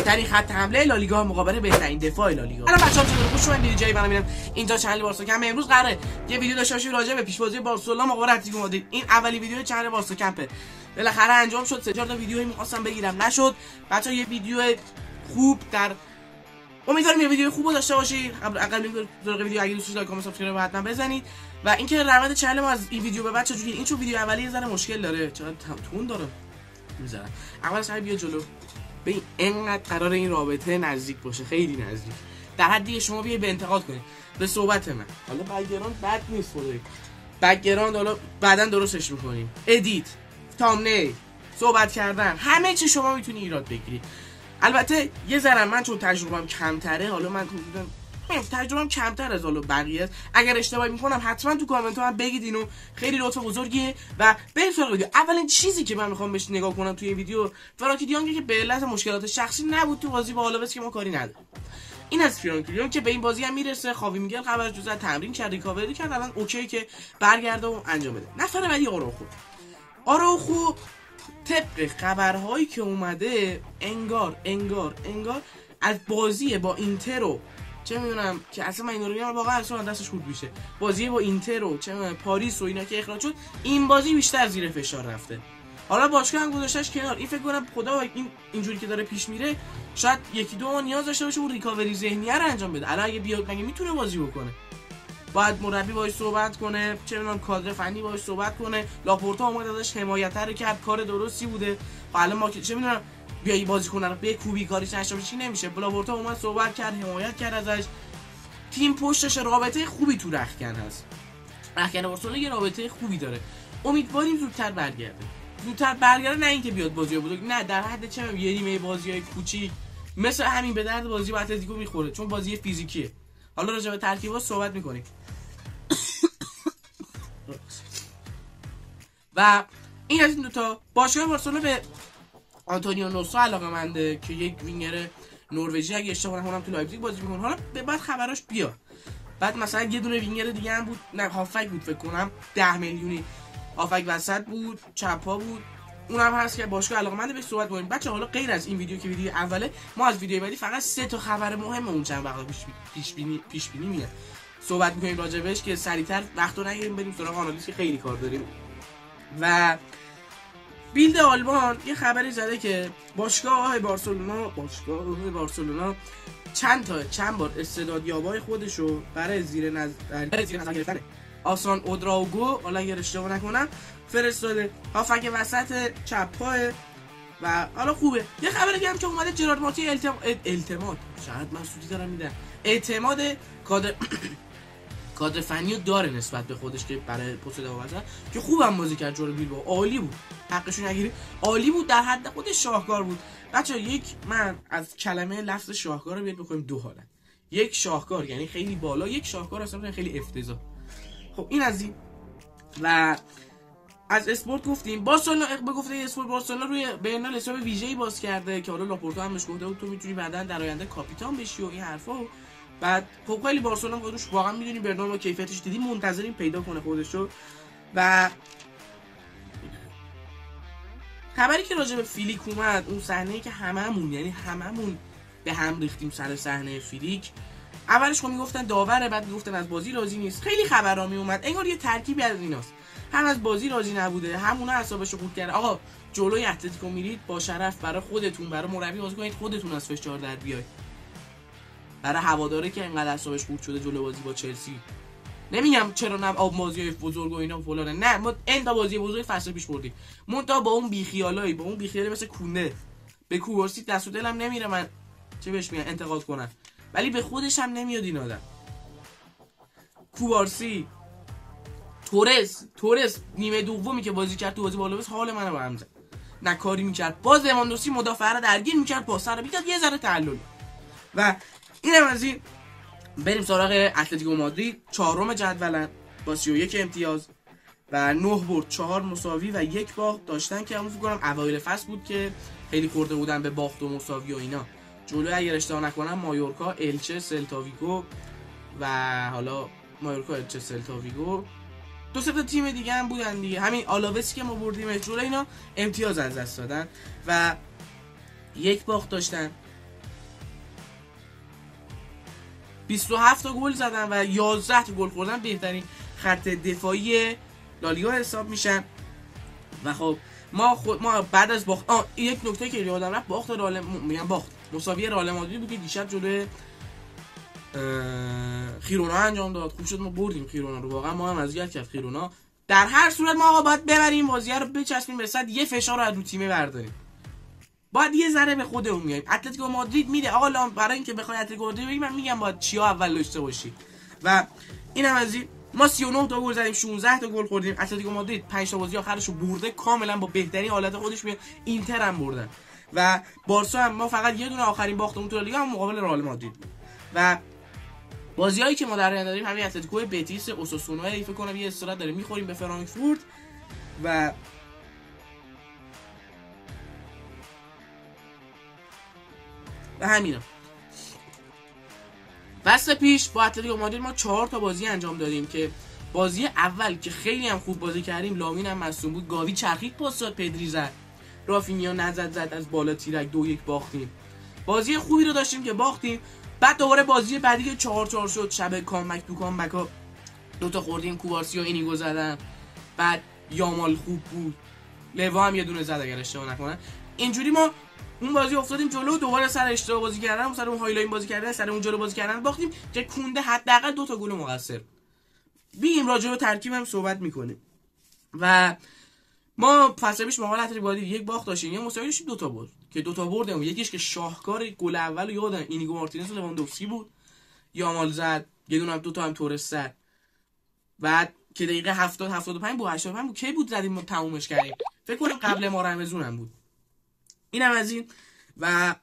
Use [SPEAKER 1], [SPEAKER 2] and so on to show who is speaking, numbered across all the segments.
[SPEAKER 1] بهترین خط حمله لالیگا مقابل بهترین دفاع لالیگا. الان بچه‌ها چطور خوش اومدید ویدیو جای منو میرم اینجا چنل بارساکمپ. امروز قراره یه ویدیو داشته باشیم راجع به پیش‌بازی بارسلونا مقابل اتلتیکو مادرید. این اولی ویدیو چنل بارساکمپه. بالاخره انجام شد. 3-4 تا ویدیویی می‌خواستم بگیرم نشد. بچه‌ها یه ویدیو خوب در امیدوارم یه ویدیو خوب داشته باشید. قبل اینکه ویدیو اگه دوست دارید کامنت سابسکرایب حتما بزنید و اینکه روند چنل ما از این ویدیو به بعد چجوریه. این چون ویدیو اولی یه ذره مشکل داره، چقدر تون داره میذارم. اول سر بیا جلو. ببین اینقدر قرار این رابطه نزدیک باشه، خیلی نزدیک، در حدی شما بیاید به انتقاد کنید به صحبت من. حالا بک‌گراند بد نیست، خدایی بک‌گراند حالا بعداً درستش می‌کنیم. ادیت، تامنیل، صحبت کردن، همه چی شما میتونی ایراد بگیرید. البته یه ذره من چون تجربه‌ام کمتره، حالا من تجربه‌ام کمتر از حالا بقیه است. اگر اشتباهی میکنم حتما تو کامنت ها بگید، اینو خیلی لطف بزرگیه. و بریم سراغ ویدیو. اولین چیزی که من میخوام بهش نگاه کنم توی این ویدیو، فرانکی دیونگ که به علت مشکلات شخصی نبود تو بازی با آلاوس که ما کاری نداریم. این از فرانکی دیونگ که به این بازی هم میرسه. خاوی میگل خبرش جزء تمرین کرد، ریکاوری کرد، الان اوکی که برگرده و انجام بده. نفر بعدی آراوخو طبق خبرهایی که اومده انگار از بازی با اینتر و چه میدونم که اصلا من اینا رو میگم واقعا اصلا دستش خورد میشه، بازی با اینتر و چه میدونم پاریس و اینا که اخراج شد، این بازی بیشتر زیر فشار رفته. حالا باشگاه هم گذاشتش کنار. این فکر کنم خدا اینجوری که داره پیش میره شاید یکی دو ماه نیاز داشته باشه اون ریکاوری ذهنیه رو انجام بده. الان اگه بیاد مگه میتونه بازی بکنه؟ باید مربی باهاش صحبت کنه، چه میدونم کادر فنی باهاش صحبت کنه. لاپورتا اومد ازش حمایت رو کرد، کار درستی بوده. حالا ما که چه میدونم بیای بازیکن رو به کوبی کاریش نشه چی نمیشه. لاپورتا اومد صحبت کرد، حمایت کرد ازش. تیم پشتش رابطه خوبی تو رختکن هست. رختکن بارسلونا یه رابطه خوبی داره. امیدواریم زودتر برگرده، نه اینکه بیاد بازی بزرگ، نه در حد چه یه نیمه بازیای کوچیک مثل همین به درد بازی با اتلتیکو میخوره، چون بازی فیزیکیه. حالا راجع به ترکیبات صحبت میکنیم. و این از این دوتا. باشگاه بارسلونا به آنتونیو نوسا علاقه‌منده که یک وینگر نروژی اگه اشتباه نکنم تو لایپزیگ بازی میکنه. حالا به بعد خبراش بیاد. بعد مثلا یه دونه وینگر دیگه هم بود، نه هافک بود فکر کنم، 10 میلیونی هافک وسط بود، چپ ها بود، اونم هست که باشگاه علاقه‌منده بهش صحبت کنیم. بچه‌ها حالا غیر از این ویدیو که ویدیو اوله، ما از ویدیو بعدی فقط 3 تا خبر مهم اون چند وقت پیش بینی میاد صحبت می‌کنیم راجع بهش که سریعتر وقتو نگیریم بریم سراغ آنالیز که خیلی کار داریم. و بیلد آلمان یه خبری زده که باشگاه بارسلونا چند بار استعدادیابای خودشو برای زیر نظر گرفتن آسان اودراوگو، حالا اگر اشتباه نکنم، فرستاده. هافک وسط چپ پاه و حالا خوبه. یه خبری دیگه هم که اومده، جرارد مارتین اعتماد شاید مسعودی دارم میدن، اعتماد کادر فنی داره نسبت به خودش که برای پست دفاع وسط که خوبم بازی کرد. جلوی بیلبائو عالی بود، حقشون نگیری، عالی بود، در حد خودش شاهکار بود. بچه‌ها من از کلمه لفظ شاهکار رو بیاد بکنیم دو حالت. یک شاهکار یعنی خیلی بالا، یک شاهکار اصلا خیلی افتضاح. خب این از این. و از اسپورت گفتیم. بارسلونا به گفته اسپورت بارسلونا روی برنال حساب ویژه‌ای باز کرده که حالا لاپورتا هم بهش گفته بود تو میتونی بعداً در آینده کاپیتان بشی و این حرفا. بعد خب خیلی بارسلونا خودش واقعا میدونی برنال با کیفیتش دیدیم، منتظریم پیدا کنه خودشو. و خبری که راجع به فیلیک اومد، اون صحنه‌ای که هممون به هم ریختیم سر صحنه فیلیک. اولش میگفتن داوره، بعد میگفتن از بازی راضی نیست. خیلی خبرا می اومد انگار یه ترکیبی از ایناست، هم از بازی راضی نبوده، هم اونها اعصابشو خورد کرده. آقا جلوی اتلتیکو میرید با شرف، برای خودتون، برای مربی بازی کنید، خودتون از فشار در بیاید. برای هواداره که انقدر اعصابش خورد شده جلوی بازی با چلسی، نمیگم چرا نه آب بازی بزرگ و اینا فلانه، نه ما انتا بازی بزرگ فصل پیش بردیم، مونتا با اون بیخیالایی، با اون بیخیالی مثل کونه به کوبارسی دست و دلم نمیره من چه بهش میگن انتقاد کنم، ولی به خودش هم نمیاد این آدم. کوبارسی، تورس نیمه دومی که بازی کرد تو بازی با آلاوس حال منو به هم زد، نه کاری میکرد. باز لواندوسکی مدافع رو درگیر میکرد، پاس رو میداد، یه ذره تعلل. و اینم از این. بریم سراغ اتلتیکو مادرید. 4م جدولن با 31 امتیاز و 9 برد، 4 مساوی و 1 باخت داشتن که همون فکر کنم اوایل فصل بود که خیلی خورده بودن به باخت و مساوی و اینا. جلوی اگر اشتباه نکنم مایورکا، الچه، سلتاویگو و حالا مایورکا، الچه، سلتاویگو، دو سه تا تیم دیگه هم بودن دیگه. همین آلاوسی که ما بردیم جلوی اینا امتیاز از دست دادن و 1 باخت داشتن. 27 تا گل زدن و 11 تا گل خوردن، بهترین خط دفاعی لالیگا حساب میشن. و خب ما بعد از باخت یک نکته که یادم رفت، باخت مساوی رئال مادرید بود که دیشب جلوی خیرونا انجام داد. خوب شد ما بردیم خیرونا رو، واقعا ما هم اذیت کرد خیرونا. در هر صورت ما آقا باید ببریم بازی رو، بچسبیم به صد، یه فشار رو از رو تیم برداریم، باید یه ذره به خودمون بیایم. اتلتیکو مادرید میده آقا برای اینکه بخوای اتلتیکو مادرید بگیم، من میگم باید چیا اول داشته باشی. و اینم از این، ما 39 تا گل زدیم، 16 تا گل خوردیم. اتلتیکو مادرید 5 تا بازی آخرش رو برده، کاملا با بهترین حالت خودش میاد. اینتر هم بردن و بارسا هم، ما فقط یه دونه آخرین باختمون تو لیگ هم مقابل رئال مادرید بود. و بازیایی که ما در آینده داریم همین اتلتیکو بتیس، اوساسونا، فکر کنم یه استراحت داره میخوریم به فرانکفورت و همینا. فصل پیش با اتلتیکو مادرید ما 4 تا بازی انجام دادیم که بازی اول که خیلی هم خوب بازی کردیم، لامین هم مصدوم بود، گاوی چرخید پاس داد، پدری زد، رافینیا زد از بالا تیرک 2-1 باختیم. بازی خوبی رو داشتیم که باختیم. بعد دوباره بازی بعدی که 4-4 شد، شب کامبک تو کامبک ها 2 تا خوردیم، کوبارسی و اینیگو زدن، بعد یامال خوب بود، لوا هم یه دونه زد اگر اشتباه نکنم. اینجوری ما اون بازی افتادیم جلو، دوباره سر اشتباه بازی کردن، سر اون هایلاین بازی کردن، سر اون جلو بازی کردن باختیم که کونده حداقل 2 تا گل مقصر. بیم راجع به ترکیبم صحبت میکنیم. و ما فصل پیش مقابل اتلتیکو مادرید یک باخت داشتیم، یه مساوی داشتیم، 2 تا برد که 2 تا بردیم. یکیش که شاهکار گل اولو یادم اینیگو مارتینز و لواندوفسکی بود، یامال زد، یه دونه هم 2 تا هم تورس زد. بعد که دقیقه 70 75 بود 85 بود کی بود زدیم ما تمومش کردیم، فکر کنم قبل ما رمضان هم بود. اینم از این. و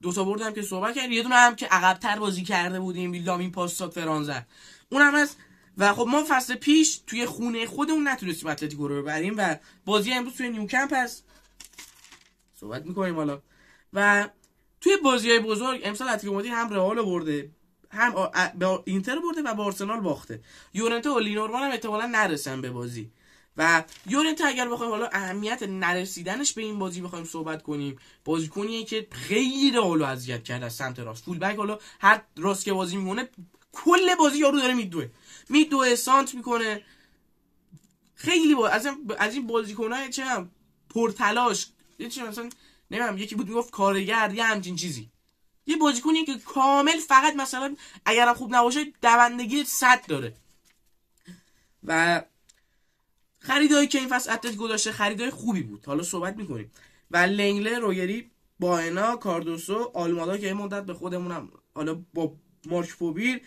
[SPEAKER 1] 2 تا بردم که صحبت کردیم، یه دونه هم که عقب‌تر بازی کرده بودیم، لامین پاس داد فران زد، اونم از. و خب ما فصل پیش توی خونه خودمون نتونستیم اتلتیکو رو ببریم و بازی امروز توی نیوکمپ هست صحبت می‌کنیم حالا. و توی بازی‌های بزرگ امسال اتلتیکو مادرید هم رئال برده، هم با اینتر برده و با آرسنال باخته. یورنته و لینورمان هم احتمالاً نرسن به بازی. و یورنته اگر بخوایم حالا اهمیت نرسیدنش به این بازی بخوایم صحبت کنیم، بازیکنیه که خیلی رئال رو اذیت کرده از سمت راست، فول بک، حالا هر راست که بازی میکنه کل بازی یارو داره میدوه سانت میکنه. خیلی از این بازیکنای چه هم پرتلاش، یه چیزی مثلا نمیدونم یکی بود میگفت کارگر یا همچین چیزی، یه بازیکنیه که کامل فقط مثلا اگرم خوب نباشه دوندگی 100 داره. و خریدایی که این فصل اتلتیکو داشته خریدای خوبی بود، حالا صحبت میکنیم. و لنگله، رویری، باهنا، کاردوسو، آلمادا که این مدت به خودمونم حالا با مارک پوبیر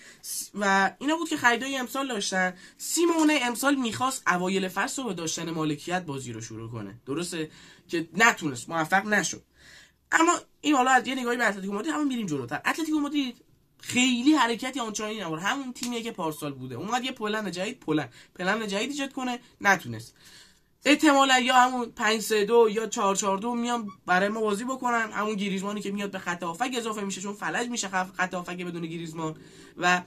[SPEAKER 1] و اینا بود که خریدای امسال داشتن. سیمونه امسال میخواست اوایل فصل رو به داشتن مالکیت بازی رو شروع کنه، درسته که نتونست، موفق نشد. اما این حالا از یه نگاهی به اتلتیکو مادرید همون میریم جلوتر. اتلتیکو مادرید خیلی حرکتی آنچنانی نبود، همون تیمیه که پارسال بوده. اومد یه پلن جدید ایجاد کنه، نتونست. احتمالاً یا همون 5-3-2 یا 4-4-2 میان برای ما بازی بکنن، همون گریزمانی که میاد به خط هافک اضافه میشه چون فلج میشه خط هافک بدون گریزمان، و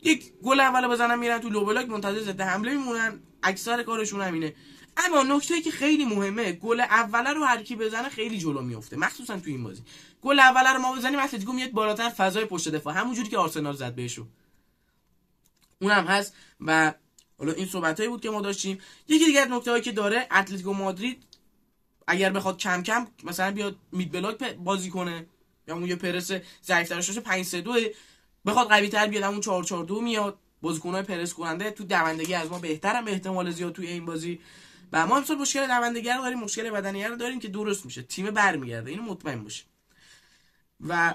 [SPEAKER 1] یک گل اول بزنن میرن تو لو بلاک منتظر ضد حمله میمونن. اکثر کارشون همینه. اما نکته‌ای که خیلی مهمه، گل اوله رو هر کی بزنه خیلی جلو میفته، مخصوصا تو این بازی. گل اوله رو ما بزنیم اتلتیکو میاد بالاتر، فضای پشت دفاع همونجوری که آرسنال زد بهشون اونم هست. و حالا این صحبتایی بود که ما داشتیم. یکی دیگه از نکته‌هایی که داره اتلتیکو مادرید اگر بخواد کم کم مثلا بیاد مید بلاک بازی کنه یا اون یه پرس ضعیف‌ترش باشه 5-3-2 بخواد قوی‌تر بیاد، همون 4-4-2 میاد، بازیکن‌های پرس کننده تو دوندگی از ما بهترن به احتمال زیاد توی این بازی. و ما امسال مشکل دوندگی رو داریم، مشکل بدنی رو داریم که درست میشه، تیم برمیگرده، اینو مطمئن باشه. و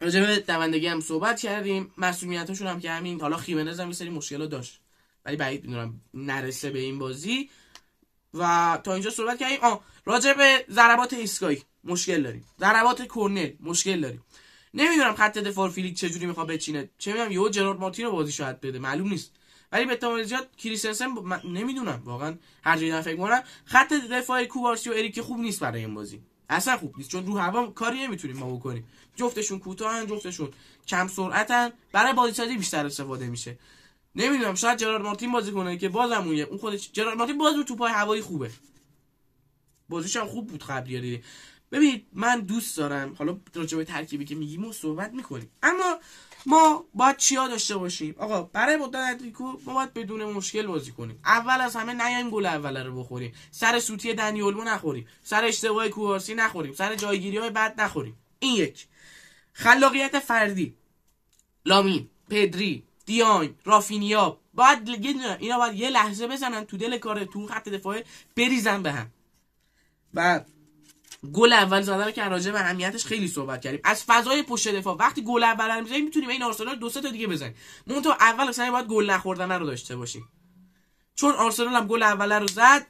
[SPEAKER 1] راجع به دوندگی هم صحبت کردیم، مسئولیتاشون هم که همین، حالا خیمنز هم یه سری مشکلات داشت ولی بعید میدونم نرسه به این بازی. و تا اینجا صحبت کردیم. راجع به ضربات ایستگاهی مشکل داریم، ضربات کرنر مشکل داریم. نمیدونم خط دفاع فیلیک چه جوری میخواد بچینه، چه میدونم یهو جرارد مارتین رو بازی شاید بده، معلوم نیست. ولی به احتمال زیاد کریستنسن نمیدونم واقعا، هر جایی فکر کنم خط دفاع کوبارسی و اریک خوب نیست برای این بازی، اصلا خوب نیست، چون رو هوا کاری نمیتونیم ما بکنیم. جفتشون کوتاهن، جفتشون کم سرعتن، برای بازیسازی بیشتر استفاده میشه. نمیدونم شاید جرارد مارتین بازی کنه که بازم اون خودش جرارد مارتین باز رو توپای هوایی خوبه، بازیش هم خوب بود قبلی دیدی. ببین من دوست دارم حالا راجع به ترکیبی که میگیم و صحبت میکنیم، اما ما باید چیا داشته باشیم؟ آقا برای مدت اتلتیکو ما باید بدون مشکل بازی کنیم. اول از همه نیایم گل اول رو بخوریم، سر سوتی دنی اولمو نخوریم، سر اشتباه کوارسی نخوریم، سر جایگیری‌های بد نخوریم. این یک. خلاقیت فردی، لامین، پدری، دیانگ، رافینیا باید اینا باید یه لحظه بزنن تو دل کار، تو خط دفاعی بریزن به هم. و گل اول زدن که راجع به اهمیتش خیلی صحبت کردیم. از فضای پشت دفاع وقتی گل اول رو می‌زنیم میتونیم این آرسنال دو سه تا دیگه بزنیم. منتها اول اصلا باید گل نخوردن رو داشته باشیم. چون آرسنال هم گل اول رو زد،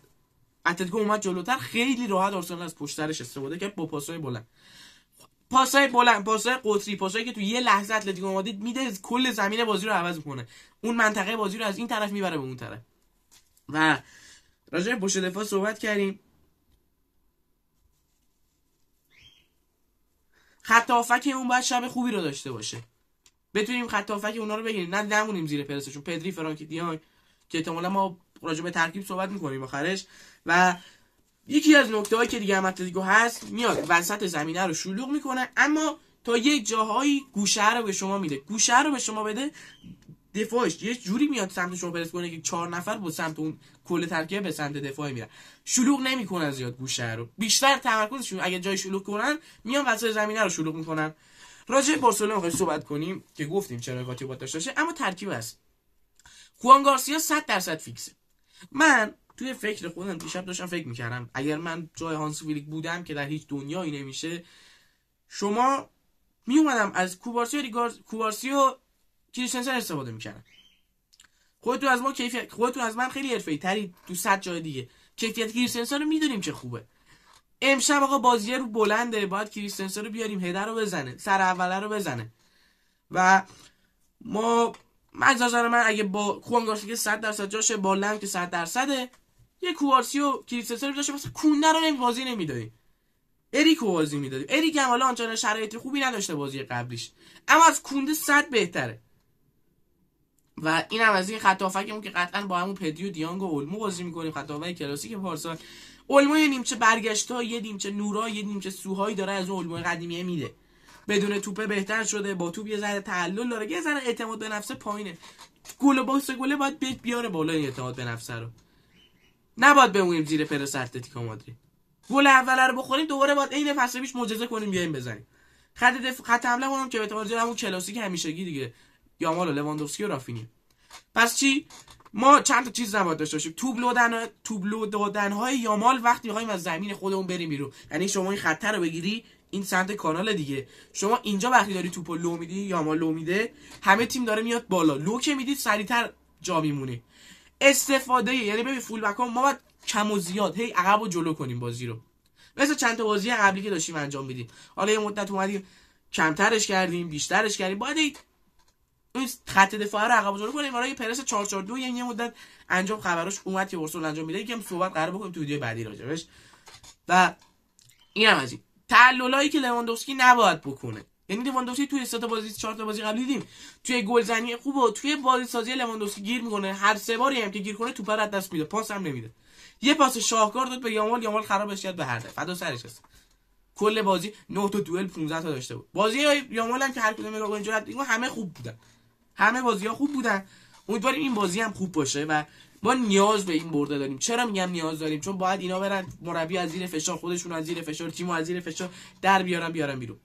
[SPEAKER 1] اتلتیکو اومد جلوتر، خیلی راحت آرسنال از پشت سرش استفاده کرد با پاس‌های بلند. پاس‌های قطری، پاسایی که تو یه لحظه اتلتیکو مادرید میده کل زمین بازی رو عوض می‌کنه. اون منطقه بازی رو از این طرف میبره به اون طرف. و راجع به پشت دفاع صحبت کردیم. خط هافک اون باید شب خوبی رو داشته باشه، بتونیم خط هافک اونا رو بگیریم، نه نمونیم زیر پرسشون. پدری، فرانکی دیانگ که احتمالاً ما راجع به ترکیب صحبت می‌کنیم آخرش. و یکی از نکته‌هایی که دیگه هم اتلتیکو هست، میاد وسط زمینه رو شلوغ میکنه، اما تا یک جاهایی گوشه رو به شما میده. گوشه رو به شما بده، دفاعش یه جوری میاد سمت شما پرس کنه که 4 نفر با سمت اون کل ترکیب به سمت دفاعی میرن. شلوغ نمیکنه زیاد گوشه رو، بیشتر تمرکزشون اگه جای شلوغ کنن میان وسط زمینه رو شلوغ میکنن. راجع به بارسلونا می‌خوایم صحبت کنیم که گفتیم چرا نکاتی باید داشته باشه، اما ترکیب هست. خوان گارسیا 100% فیکسه. من توی فکر خودم دیشب داشتم فکر میکردم اگر من جای هانس فیلیک بودم که در هیچ دنیایی نمیشه، شما میومدم از کوبارسیو کریستنسن استفاده میکردم. خودتون از من خیلی حرفه‌ای تری تو 100 جای دیگه کیفیت کریستنسن رو میدونیم چه خوبه. امشب آقا بازی رو بلنده، باید کریستنسن رو بیاریم هدر رو بزنه، سر اوله رو بزنه. و ما از نظر من اگه با خوان گارسیا 100% جاشه، با لم که 100%، یه کوارسیو کریستنسن رو داشته مثلا کونده رو بازی نمیدادیم، اریکو بازی میدادیم. اریک هم حالا آنچنان شرایط خوبی نداشته بازی قبلیش، اما از کونده 100 بهتره. و این هم از این خط هافکمون که قطعا با همون پدری و دیانگ و اولمو بازی میکنیم، خط هافک کلاسیک پارسال. اولمو یه نیمچه برگشت‌ها، یه نیمچه نورا، یه نیمچه سوهایی داره از اون اولمو قدیمیه میده. بدون توپه بهتر شده، با توپ یه ذره تعلل داره، یه ذره اعتماد به نفس پایینه. گل و باکس گل باید بیاره بالا این اعتماد به نفس رو. نباید بمونیم زیر پرس اتلتیکو مادرید. گل اول رو بخوریم دوباره باید عین فصل پیش معجزه کنیم بیایم بزنیم. خط حمله مونم که به اعتماد همون کلاسیک همیشگی دیگه، یامال و لواندوفسکی و رافینیا. پس چی؟ ما چند تا چیز نباید داشته باشیم. توپ دادن‌های یامال وقتی می‌خوایم از زمین خودمون بریم بیرون. یعنی شما این خط رو بگیری این سمت کانال دیگه، شما اینجا وقتی داری توپو لو میدی، یامال لو میده، همه تیم داره میاد بالا، لو که میدید سریعتر جا میمونی. استفاده، یعنی ببین فول بک ها ما باید کم و زیاد هی عقب و جلو کنیم بازی رو، مثل چند تا بازی قبلی که داشتیم انجام میدیم. حالا یه مدت اومدیم کمترش کردیم، بیشترش کردیم، باید این خط دفاع رو عقب و جلو کنیم. برای پرس 442 یه مدت انجام خبراش اومد که ورسول انجام میده، یکم صحبت قرار بکنیم تو ویدیو بعدی راجعش. و اینم از این تعللایی که لواندوفسکی نباید بکنه. یعنی لواندوفسکی توی 3 تا بازی 4 تا بازی قبلی دیدیم توی گلزنی خوبه و توی بازی سازی لواندوفسکی گیر میکنه، هر 3 باری هم که گیر کنه توپ رو از دست میده، پاس هم نمیده. یه پاس شاهکار داد به یامال خرابش کرد به هر دفعه، فدا سرش است. کل بازی 9 تا دوئل 15 تا داشته بود. بازی یامال هم که هر کدوم نگاه کنید اینجوری همه خوب بودن، همه بازی‌ها خوب بودن. امیدواریم این بازی هم خوب باشه و ما نیاز به این برده داریم. چرا میگم نیاز داریم؟ چون باید اینا برن مربی از زیر فشار، خودشون از زیر فشار، تیمو از زیر فشار در بیارن بیرون.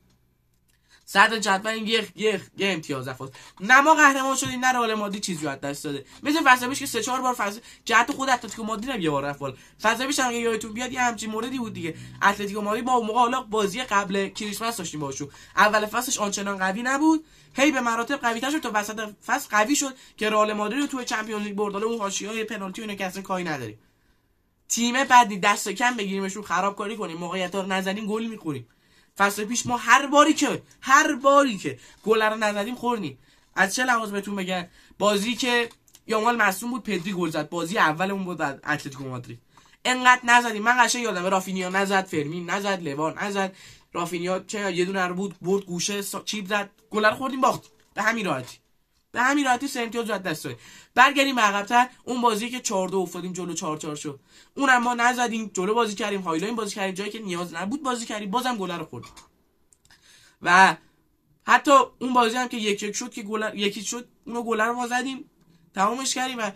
[SPEAKER 1] صدر جدول یه امتیاز افاست. نه ما قهرمان شدیم، نه رئال مادرید چیزی از دست داده. مثل فصل پیش که 3-4 بار فصل جهت خود اتلتیکو مادرید هم یه بار رفت. فصل پیش هم یادتون بیاد یه همچین موردی بود دیگه. اتلتیکو مادرید با موقع حالا بازی قبل کریسمس داشتیم باشون. اول فصلش آنچنان قوی نبود، هی به مراتب قوی‌تر شد تا وسط فصل قوی شد که رئال مادرید رو تو چمپیونز لیگ برد. اون حاشیه‌های پنالتی و اینا که اصلا کاری نداریم. تیم بعدی دست کم بگیریمشون، خرابکاری کنیم، موقعیت‌ها رو نزنیم، گل می‌خوریم. فصل پیش ما هر باری که گل رو نزدیم خوردیم. از چه لحاظ بهتون بگم؟ بازی که یامال مصدوم بود پدری گل زد، بازی اولمون بود در اتلتیکو مادرید، انقدر نزدیم. من قشنگ یادم رافینیا نزد، فرمین نزد، لوان نزد، رافینیا چه یه دونه رو بود برد گوشه چیپ زد، گل رو خوردیم باختیم به همین راحتی. به همین راحتی 3 امتیاز از دست دادیم. برگردیم عقب‌تر، اون بازی که 4-2 افتادیم جلو 4-4 شد، اونم ما نزدیم، جلو بازی کردیم، هایلاین بازی کردیم، جایی که نیاز نبود بازی کردیم، بازم گل رو خوردیم. و حتی اون بازی هم که 1-1 شد که گل یکی شد، اونو گل رو ما زدیم، تمامش کردیم. و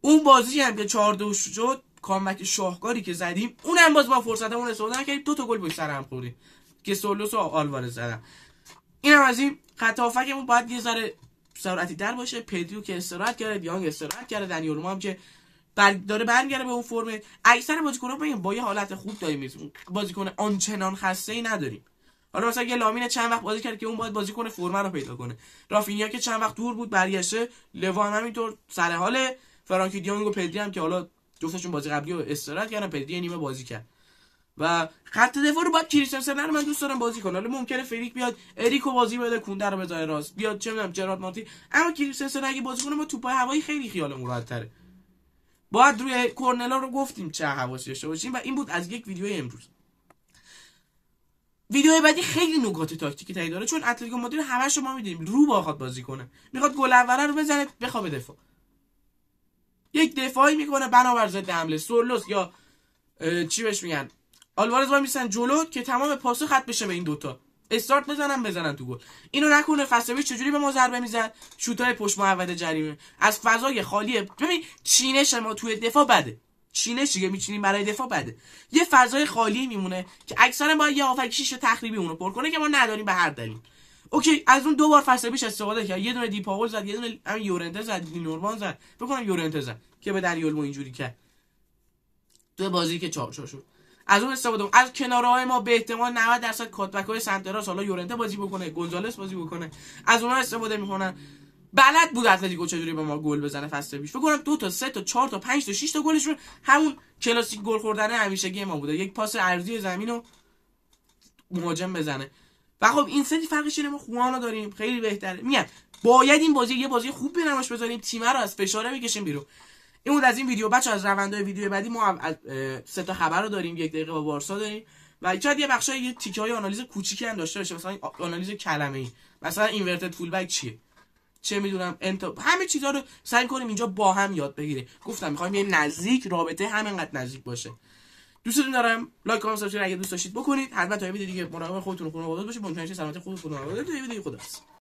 [SPEAKER 1] اون بازی هم که 4-2 شد، کامبک شاهکاری که زدیم، اونم باز با فرصتمون استفاده نکردیم، 2 تا گل پشت سر هم خوردیم که سولوس و آلوارز زدن. اینم از این. خط هافکمون باید یه ذره سرعتی در باشه. پدریو که استراحت کرده، دیانگ استراحت کرده، دنیل روما هم که داره برمیگره به اون فرم. اکثر بازیکن‌ها با یه حالت خوب داریم میرسیم، بازیکن آنچنان خسته‌ای نداریم. حالا مثلا یه لامین چند وقت بازی کرد که اون باید بازیکن فرم رو پیدا کنه، رافینیا که چند وقت دور بود برگشته، لوا هم همینطور سر حال، فرانکی دیونگ و پدری هم که حالا جفتشون بازی قبلی رو استراحت کردن، پدری نیمه بازی کرد. و خط دفاع رو باید کریستنسن رو من دوست دارم بازی کنه. حالا ممکنه فریک بیاد، اریکو بازی بده، کونده رو بذاره راست، بیاد چه میدونم جرارد مارتین، اما کریستنسن اگه بازی کنه ما توپای هوایی خیلی خیالمون راحت تره. باید روی کورنلا رو گفتیم چه حواسی داشته باشیم. و این بود از یک ویدیو امروز. ویدیو بعدی خیلی نکات تاکتیکی تایی داره، چون اتلتیکو مادرید همش رو ما میدونیم رو باخواد بازی کنه، میخواد گل اوله رو بزنه بخوابه دفاع، یک دفاعی میکنه بنابر ضد حمله. سورلوس یا چی بهش میگن آلوارز وای میسن جلو که تمام پاسو خط بشه به این دوتا، استارت بزنن تو گل. اینو نکنه. فسوی چجوری به ما ضربه میزد؟ شوتای پشت محوطه جریمه از فضای خالی. ببین چینش ما توی دفاع بده، چینش دیگه میچینیم برای دفاع بده، یه فضای خالی میمونه که اکثرا باید یه هافک شیش تخریبی اونو پر کنه که ما نداریم به هر دلیل. اوکی از اون 2 بار فسویش استفاده کرد، یه دونه دیپاول زد، یه دونه همین یورنته زد، نورمان زد، بکنم یورنته زد که به دنیل مو اینجوری کرد تو بازی که 4-4 شد. از اون استفاده از کنارهای ما به احتمال 90% کاتبک‌های سنتراس، حالا یورنته بازی بکنه، گونزالس بازی بکنه، از اونها استفاده میکنن. بلد بود اتلتیکو چجوری به ما گل بزنه فصل پیش. فکر کنم 2 تا 3 تا 4 تا 5 تا 6 تا گلشون همون کلاسیک گل خوردن همیشگی ما بوده، یک پاس عرضی زمینو مهاجم بزنه. و خب این سری فرقش اینه، ما خوانو داریم خیلی بهتره. میگم باید این بازی یه بازی خوب بنماش بذاریم، تیم رو از فشار بکشیم بیرون. این بود از این ویدیو بچه. از روندهای ویدیو بعدی ما 3 تا خبر رو داریم، 1 دقیقه با بارسا داریم و شاید یه بخشای یه تیکه‌های آنالیز کوچیکی هم داشته باشه، مثلا آنالیز کلمه‌ای، مثلا اینورتد فول بک چیه، چه میدونم همه چیزا رو سعی کنیم اینجا با هم یاد بگیریم. گفتم می‌خوایم یه نزدیک، رابطه همینقدر نزدیک باشه. دوستتون دارم. لایک کامنت سابسکرایب اگه دوست داشتید بکنید. حتما تا ویدیو دیگه مراقب خودتون و خانواده باشید. مطمئن شید سلامت خودتون و خانواده. تا ویدیو خداحافظ.